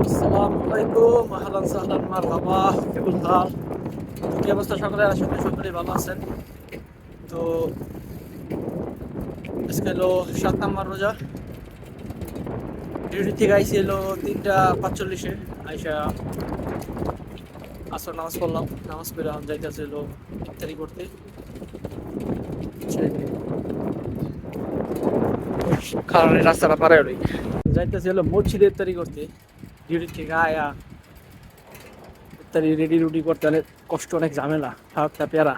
আসসালামু আলাইকুম, আহলান সাহলান মারহাবা, কেমন হাল? কি অবস্থা সকলের? আশা করি সকলেই ভালো আছেন। তো আজকে হলো 7 নম্বর রোজা। ডিউটি থেকে আইসি হলো 3টা 45-এ। আইসা আসর নামাজ পড়লাম, নামাজ পড়ে যাইতেছে হলো ইফতারি করতে। কারণ এই রাস্তাটা পারে হলোই যাইতেছে হলো মসজিদে ইফতারি করতে। ডিউটি থেকে আয়া ইফতারি রেডি রুডি করতে অনেক কষ্ট, অনেক ঝামেলা, একটা প্যারা।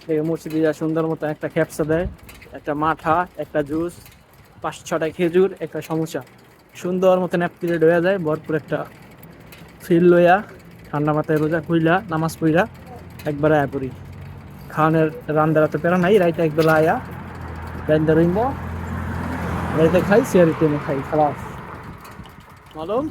থেকে মসজিদে যা সুন্দর মতো একটা খেপসা দেয়, একটা মাঠা, একটা জুস, 5-6টা খেজুর, একটা সমোসা, সুন্দর মতো ন্যাপকিনে হয়ে যায়। ভরপুর একটা ফিল লইয়া ঠান্ডা মাথায় রোজা খুইলা নামাজ পইরা একবার আয়া পড়ি। খাওয়ানোর রান্দারা তো পেরা নাই, রাইতে একবেলা আয়া রাইন্দা রইম, রাইতে খাই, সিয়ারি টেনে খাই, খালাস। মালুম